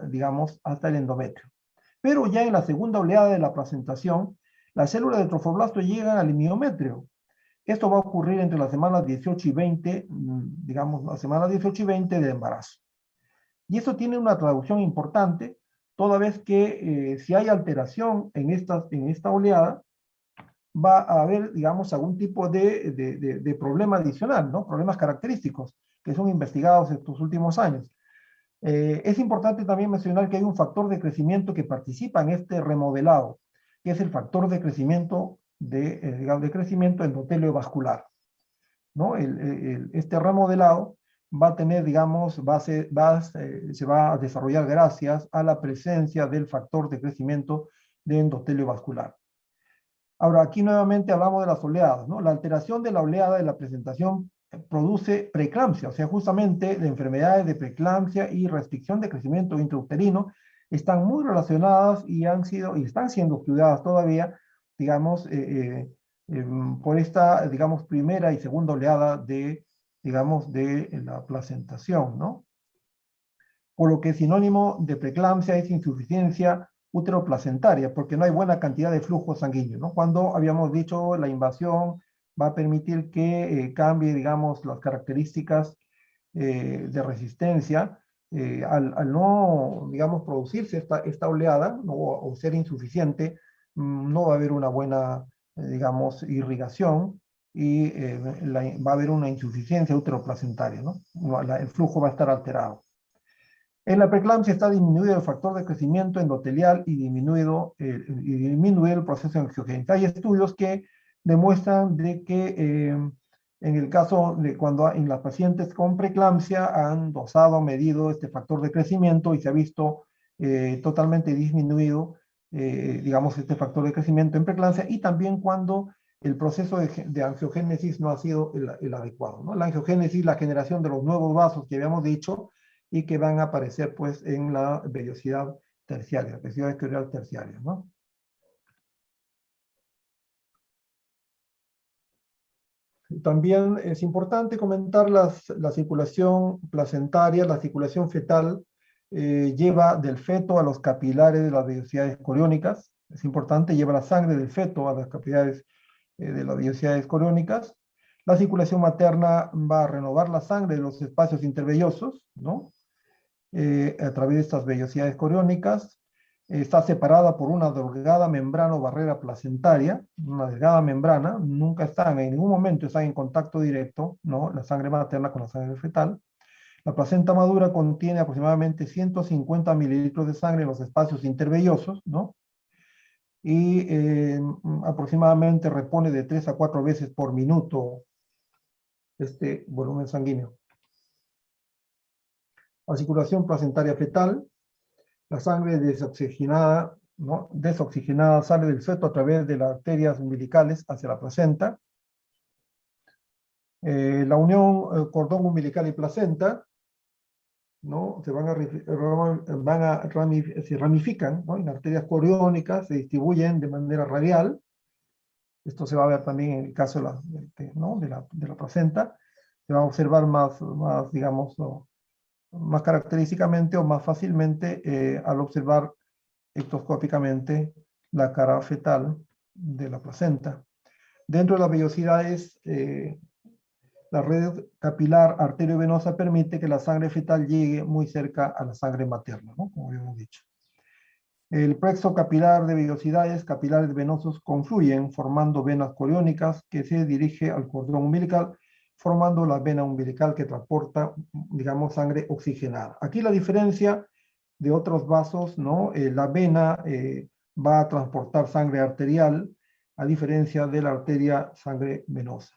digamos, hasta el endometrio. Pero ya en la segunda oleada de la placentación, las células de trofoblasto llegan al miometrio. Esto va a ocurrir entre las semanas 18 y 20, digamos, las semanas 18 y 20 del embarazo. Y eso tiene una traducción importante, toda vez que si hay alteración en esta oleada, va a haber, digamos, algún tipo de problema adicional, ¿no? Problemas característicos que son investigados estos últimos años. Es importante también mencionar que hay un factor de crecimiento que participa en este remodelado, que es el factor de crecimiento digamos, de crecimiento endotelio vascular, ¿no? Este remodelado va a tener, digamos, se va a desarrollar gracias a la presencia del factor de crecimiento de endotelio vascular. Ahora, aquí nuevamente hablamos de las oleadas, ¿no? La alteración de la oleada de la presentación produce preeclampsia, o sea, justamente las enfermedades de preeclampsia y restricción de crecimiento intrauterino están muy relacionadas y están siendo estudiadas todavía, digamos, por esta, digamos, primera y segunda oleada digamos, de la placentación, ¿no? Por lo que sinónimo de preeclampsia es insuficiencia útero-placentaria, porque no hay buena cantidad de flujo sanguíneo, ¿no? Cuando habíamos dicho la invasión va a permitir que cambie, digamos, las características de resistencia, al no, digamos, producirse esta oleada, ¿no? o ser insuficiente, no va a haber una buena, digamos, irrigación y va a haber una insuficiencia útero-placentaria, ¿no? El flujo va a estar alterado. En la preeclampsia está disminuido el factor de crecimiento endotelial y disminuye el proceso angiogénico. Hay estudios que demuestran de que en el caso de cuando en las pacientes con preeclampsia han dosado, medido este factor de crecimiento y se ha visto totalmente disminuido, digamos, este factor de crecimiento en preeclampsia, y también cuando el proceso de angiogénesis no ha sido el adecuado, ¿no? La angiogénesis, la generación de los nuevos vasos que habíamos dicho, y que van a aparecer pues en la vellosidad terciaria, vellosidad escleral terciaria, ¿no? También es importante comentar la circulación placentaria, la circulación fetal lleva del feto a los capilares de las vellosidades coriónicas, es importante, lleva la sangre del feto a las capilares de las vellosidades coriónicas. La circulación materna va a renovar la sangre de los espacios intervellosos, ¿no? A través de estas vellosidades coriónicas. Está separada por una delgada membrana o barrera placentaria, una delgada membrana, nunca están, en ningún momento están en contacto directo, ¿no? La sangre materna con la sangre fetal. La placenta madura contiene aproximadamente 150 mililitros de sangre en los espacios intervellosos, ¿no? Y aproximadamente repone de 3 a 4 veces por minuto este volumen sanguíneo. La circulación placentaria fetal, la sangre desoxigenada, ¿no? Desoxigenada sale del feto a través de las arterias umbilicales hacia la placenta. La unión cordón umbilical y placenta, ¿no? Se ramifican, ¿no? En arterias coriónicas, se distribuyen de manera radial. Esto se va a ver también en el caso ¿no? de la placenta. Se va a observar más digamos, más característicamente o más fácilmente al observar ectoscópicamente la cara fetal de la placenta. Dentro de las vellosidades, la red capilar arteriovenosa permite que la sangre fetal llegue muy cerca a la sangre materna, ¿no? Como habíamos dicho. El plexo capilar de vellosidades capilares venosos confluyen formando venas coriónicas que se dirige al cordón umbilical, formando la vena umbilical que transporta, digamos, sangre oxigenada. Aquí la diferencia de otros vasos, ¿no? La vena va a transportar sangre arterial a diferencia de la arteria sangre venosa.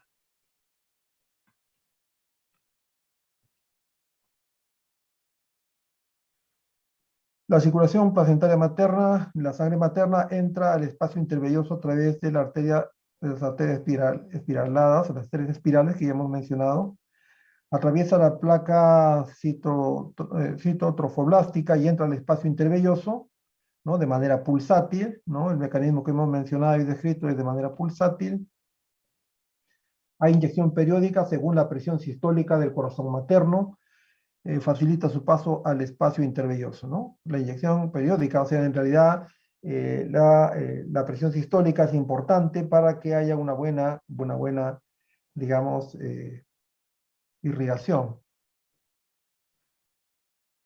La circulación placentaria materna, la sangre materna entra al espacio intervelloso a través de la arteria, de las arterias espiraladas, las arterias espirales que ya hemos mencionado. Atraviesa la placa citotrofoblástica y entra al espacio intervelloso, ¿no? De manera pulsátil, ¿no? El mecanismo que hemos mencionado y descrito es de manera pulsátil. Hay inyección periódica según la presión sistólica del corazón materno. Facilita su paso al espacio intervelloso, ¿no? La inyección periódica, o sea, en realidad la presión sistólica es importante para que haya una buena digamos, irrigación.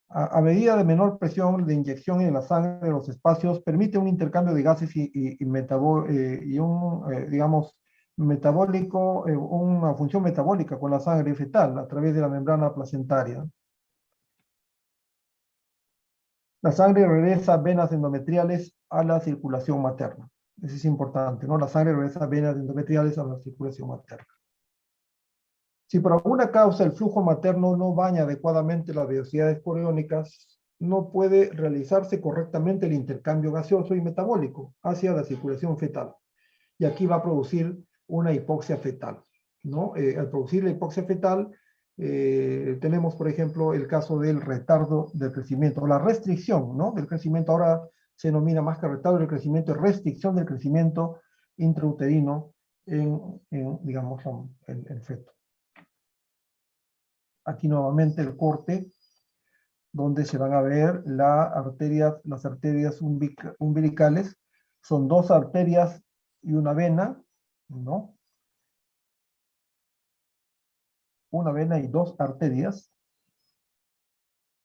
A medida de menor presión de inyección en la sangre, los espacios permite un intercambio de gases y un, digamos, metabólico, una función metabólica con la sangre fetal a través de la membrana placentaria. La sangre regresa a venas endometriales a la circulación materna. Eso es importante, ¿no? La sangre regresa a venas endometriales a la circulación materna. Si por alguna causa el flujo materno no baña adecuadamente las velocidades coriónicas, no puede realizarse correctamente el intercambio gaseoso y metabólico hacia la circulación fetal. Y aquí va a producir una hipoxia fetal, ¿no? Al producir la hipoxia fetal, tenemos, por ejemplo, el caso del retardo del crecimiento, o la restricción, ¿no? Del crecimiento. Ahora se denomina más que retardo del crecimiento, restricción del crecimiento intrauterino digamos, el feto. Aquí nuevamente el corte, donde se van a ver las arterias umbilicales. Son dos arterias y una vena, ¿no? Una vena y dos arterias.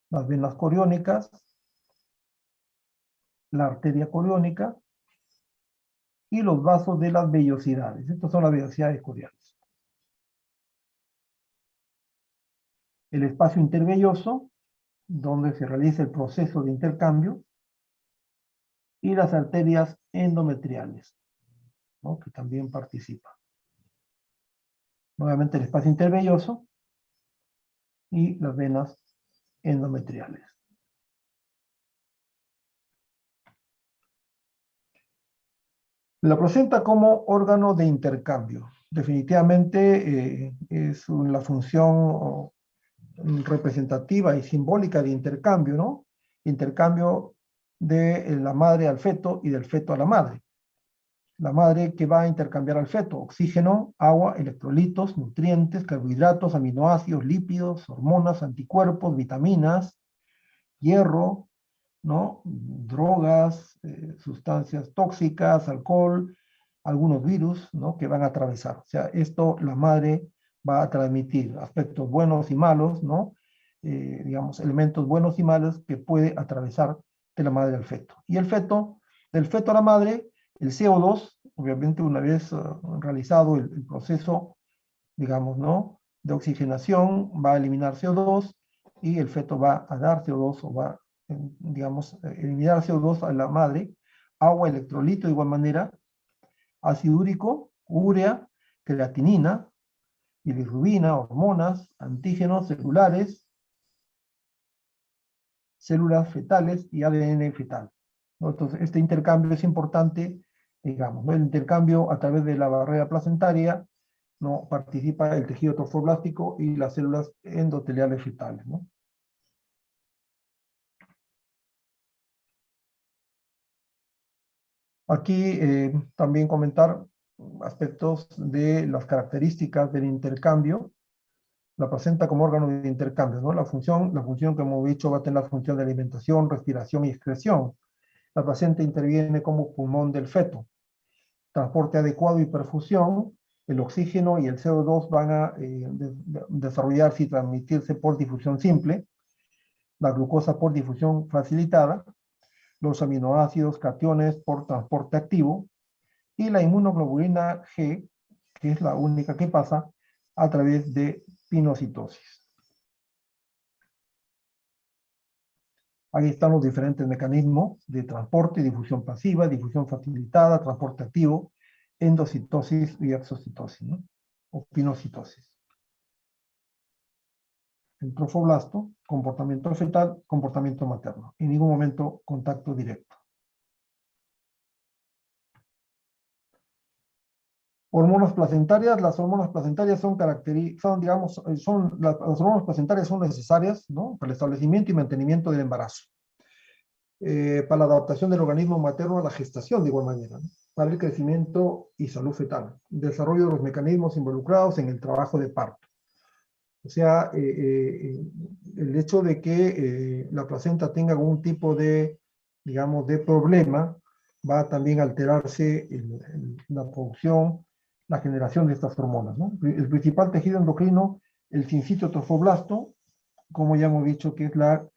Las venas coriónicas, la arteria coriónica y los vasos de las vellosidades. Estas son las vellosidades coriales. El espacio intervelloso, donde se realiza el proceso de intercambio, y las arterias endometriales, ¿no? Que también participan. Nuevamente el espacio intervelloso y las venas endometriales. La placenta como órgano de intercambio. Definitivamente es la función representativa y simbólica de intercambio, ¿no? Intercambio de la madre al feto y del feto a la madre. La madre que va a intercambiar al feto: oxígeno, agua, electrolitos, nutrientes, carbohidratos, aminoácidos, lípidos, hormonas, anticuerpos, vitaminas, hierro, ¿no? Drogas, sustancias tóxicas, alcohol, algunos virus, ¿no? Que van a atravesar. O sea, esto la madre va a transmitir aspectos buenos y malos, ¿no? Digamos, elementos buenos y malos que puede atravesar de la madre al feto. Y el feto, del feto a la madre, el CO2, obviamente una vez realizado el proceso, digamos, ¿no? De oxigenación, va a eliminar CO2 y el feto va a dar CO2 o va, digamos, eliminar CO2 a la madre, agua, electrolito de igual manera, ácido úrico, urea, creatinina, bilirrubina, hormonas, antígenos celulares, células fetales y ADN fetal, ¿no? Entonces, este intercambio es importante, digamos, ¿no? El intercambio a través de la barrera placentaria, ¿no? Participa el tejido trofoblástico y las células endoteliales fetales, ¿no? Aquí también comentar aspectos de las características del intercambio. La placenta como órgano de intercambio, ¿no? La función que hemos dicho va a tener la función de alimentación, respiración y excreción. La placenta interviene como pulmón del feto. Transporte adecuado y perfusión. El oxígeno y el CO2 van a desarrollarse y transmitirse por difusión simple. La glucosa por difusión facilitada. Los aminoácidos, cationes por transporte activo. Y la inmunoglobulina G, que es la única que pasa a través de pinocitosis. Ahí están los diferentes mecanismos de transporte: difusión pasiva, difusión facilitada, transporte activo. endocitosis y exocitosis, ¿no? O pinocitosis. El trofoblasto, comportamiento fetal, comportamiento materno. En ningún momento contacto directo. Hormonas placentarias. Las hormonas placentarias son digamos, las hormonas placentarias son necesarias, ¿no?, para el establecimiento y mantenimiento del embarazo. Para la adaptación del organismo materno a la gestación, de igual manera, ¿no?, para el crecimiento y salud fetal, desarrollo de los mecanismos involucrados en el trabajo de parto. O sea, el hecho de que la placenta tenga algún tipo de, digamos, de problema, va a también alterarse la producción, la generación de estas hormonas, ¿no? El principal tejido endocrino, el sincitio trofoblasto, como ya hemos dicho, que es la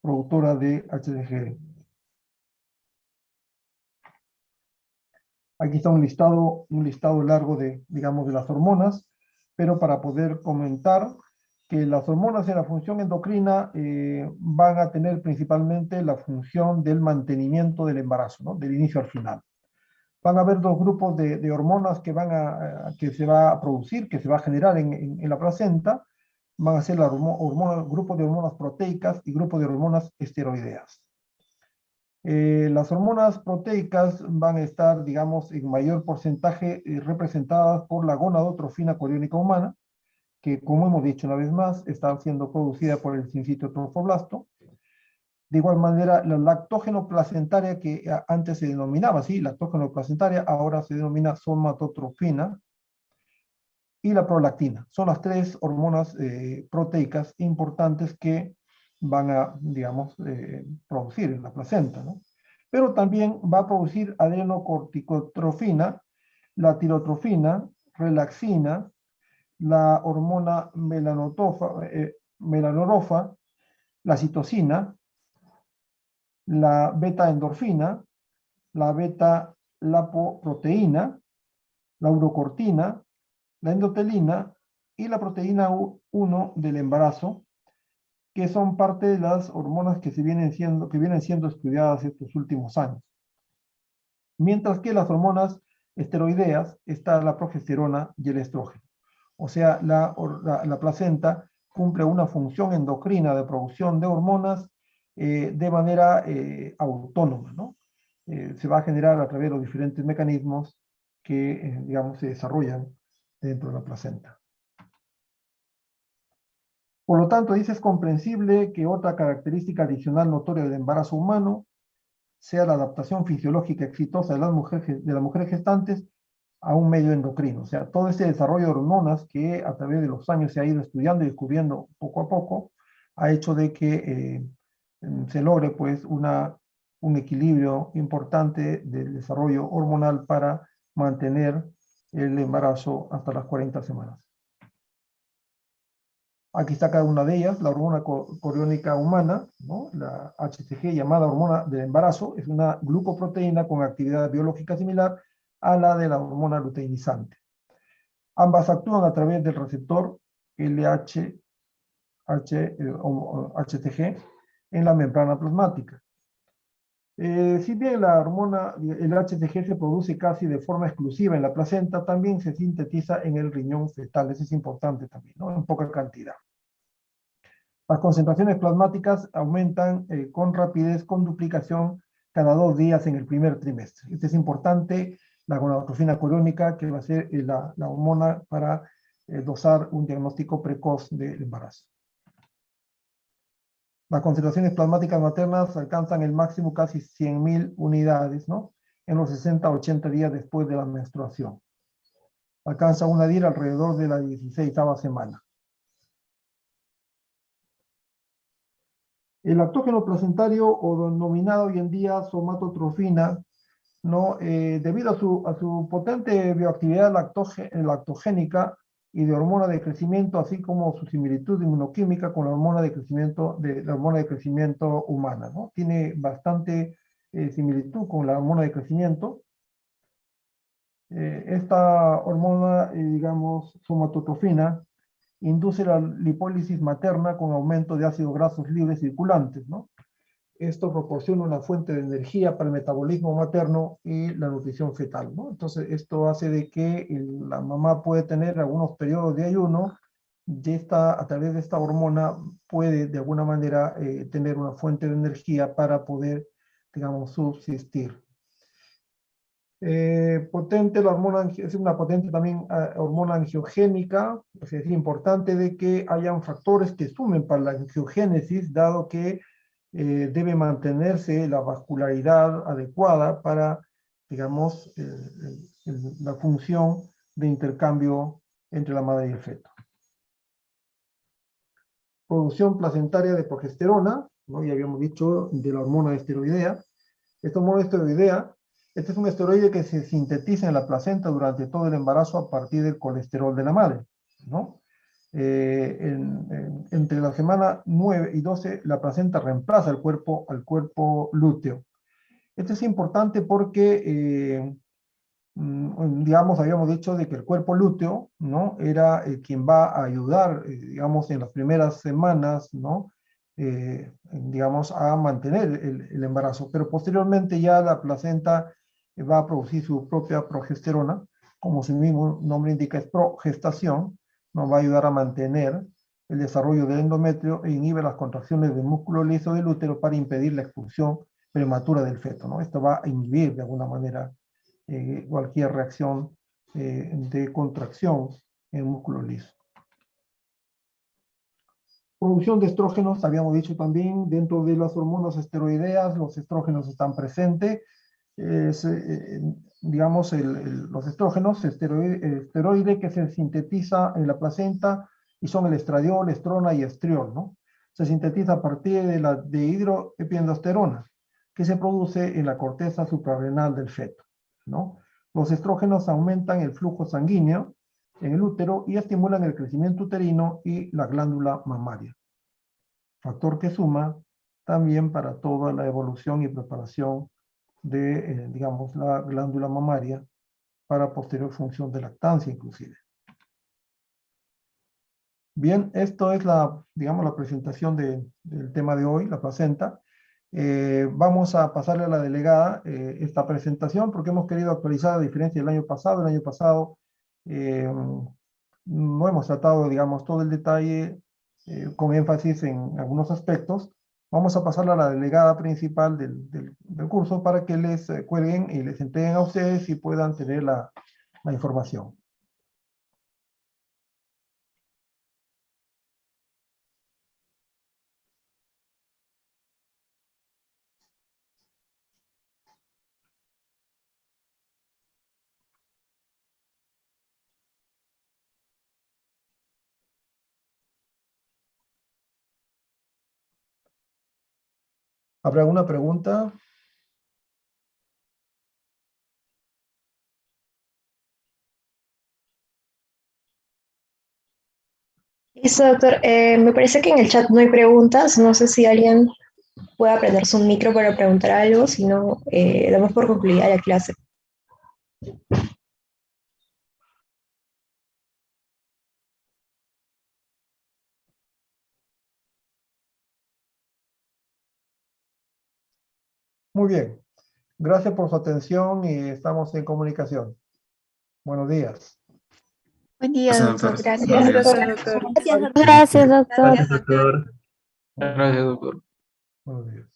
productora de HCG. Aquí está un listado largo de, digamos, de las hormonas, pero para poder comentar que las hormonas en la función endocrina van a tener principalmente la función del mantenimiento del embarazo, ¿no?, del inicio al final. Van a haber dos grupos de hormonas que se va a producir, que se va a generar en la placenta. Van a ser grupos de hormonas proteicas y grupos de hormonas esteroideas. Las hormonas proteicas van a estar, digamos, en mayor porcentaje representadas por la gonadotrofina coriónica humana, que, como hemos dicho una vez más, está siendo producida por el sincitio trofoblasto. De igual manera, la lactógeno placentaria, que antes se denominaba así, lactógeno placentaria, ahora se denomina somatotrofina, y la prolactina. Son las tres hormonas proteicas importantes que van a, digamos, producir en la placenta, ¿no? Pero también va a producir adrenocorticotrofina, la tirotrofina, relaxina, la hormona melanorofa, la citocina, la beta-endorfina, la beta-lapoproteína, la urocortina, la endotelina y la proteína 1 del embarazo, que son parte de las hormonas que vienen siendo estudiadas estos últimos años. Mientras que las hormonas esteroideas está la progesterona y el estrógeno. O sea, la placenta cumple una función endocrina de producción de hormonas de manera autónoma, ¿no? Se va a generar a través de los diferentes mecanismos que, digamos, se desarrollan dentro de la placenta. Por lo tanto, dice, es comprensible que otra característica adicional notoria del embarazo humano sea la adaptación fisiológica exitosa de las mujeres gestantes a un medio endocrino. O sea, todo este desarrollo de hormonas que a través de los años se ha ido estudiando y descubriendo poco a poco, ha hecho de que se logre, pues, un equilibrio importante del desarrollo hormonal para mantener el embarazo hasta las 40 semanas. Aquí está cada una de ellas, la hormona coriónica humana, ¿no?, la HCG, llamada hormona del embarazo, es una glucoproteína con actividad biológica similar a la de la hormona luteinizante. Ambas actúan a través del receptor LHCG en la membrana plasmática. Si bien el HCG se produce casi de forma exclusiva en la placenta, también se sintetiza en el riñón fetal. Eso es importante también, ¿no?, en poca cantidad. Las concentraciones plasmáticas aumentan con rapidez, con duplicación cada 2 días en el primer trimestre. Esto es importante, la gonadotrofina coriónica, que va a ser la hormona para dosar un diagnóstico precoz del embarazo. Las concentraciones plasmáticas maternas alcanzan el máximo casi 100.000 unidades, ¿no?, en los 60 a 80 días después de la menstruación. Alcanza una DIR alrededor de la 16ª semana. El lactógeno placentario, o denominado hoy en día somatotrofina, ¿no?, debido a su potente bioactividad lactogénica y de hormona de crecimiento, así como su similitud inmunoquímica con la hormona de crecimiento humana, ¿no? Tiene bastante similitud con la hormona de crecimiento. Esta hormona, digamos, somatotrofina, induce la lipólisis materna con aumento de ácidos grasos libres circulantes, ¿no? esto proporciona una fuente de energía para el metabolismo materno y la nutrición fetal, ¿no? Entonces, esto hace de que la mamá puede tener algunos periodos de ayuno, y a través de esta hormona puede de alguna manera tener una fuente de energía para poder, digamos, subsistir. Potente, la hormona es una potente también hormona angiogénica, es decir, importante de que hayan factores que sumen para la angiogénesis, dado que debe mantenerse la vascularidad adecuada para, digamos, la función de intercambio entre la madre y el feto. Producción placentaria de progesterona, ¿no? Ya habíamos dicho de la hormona esteroidea. Esta hormona esteroidea, este es un esteroide que se sintetiza en la placenta durante todo el embarazo a partir del colesterol de la madre, ¿no? Entre la semana 9 y 12, la placenta reemplaza al cuerpo lúteo. Esto es importante porque, digamos, habíamos dicho de que el cuerpo lúteo, ¿no? Era quien va a ayudar, digamos, en las primeras semanas, ¿no? Digamos, a mantener el embarazo, pero posteriormente ya la placenta va a producir su propia progesterona, como su mismo nombre indica, es progestación, nos va a ayudar a mantener el desarrollo del endometrio e inhibe las contracciones del músculo liso del útero para impedir la expulsión prematura del feto, ¿no? Esto va a inhibir de alguna manera cualquier reacción de contracción en el músculo liso. Producción de estrógenos, habíamos dicho también, dentro de las hormonas esteroideas, los estrógenos están presentes. Digamos, los estrógenos, esteroide que se sintetiza en la placenta y son el estradiol, estrona y estriol, ¿no? Se sintetiza a partir de hidroepiandrosterona, que se produce en la corteza suprarrenal del feto, ¿no? Los estrógenos aumentan el flujo sanguíneo en el útero y estimulan el crecimiento uterino y la glándula mamaria. Factor que suma también para toda la evolución y preparación de, digamos, la glándula mamaria para posterior función de lactancia inclusive. Bien, esto es digamos, la presentación del tema de hoy, la placenta. Vamos a pasarle a la delegada esta presentación porque hemos querido actualizar a diferencia del año pasado. El año pasado no hemos tratado, digamos, todo el detalle con énfasis en algunos aspectos. Vamos a pasarle a la delegada principal del curso para que les cuelguen y les entreguen a ustedes y puedan tener la información. ¿Habrá alguna pregunta? Listo, doctor. Me parece que en el chat no hay preguntas. No sé si alguien puede prender su micro para preguntar algo. Si no, damos por concluida la clase. Muy bien. Gracias por su atención y estamos en comunicación. Buenos días. Buen día, doctor. Gracias, Gracias, doctor. doctor. Gracias, doctor. Gracias, doctor. Gracias, doctor. Gracias, doctor. Buenos días.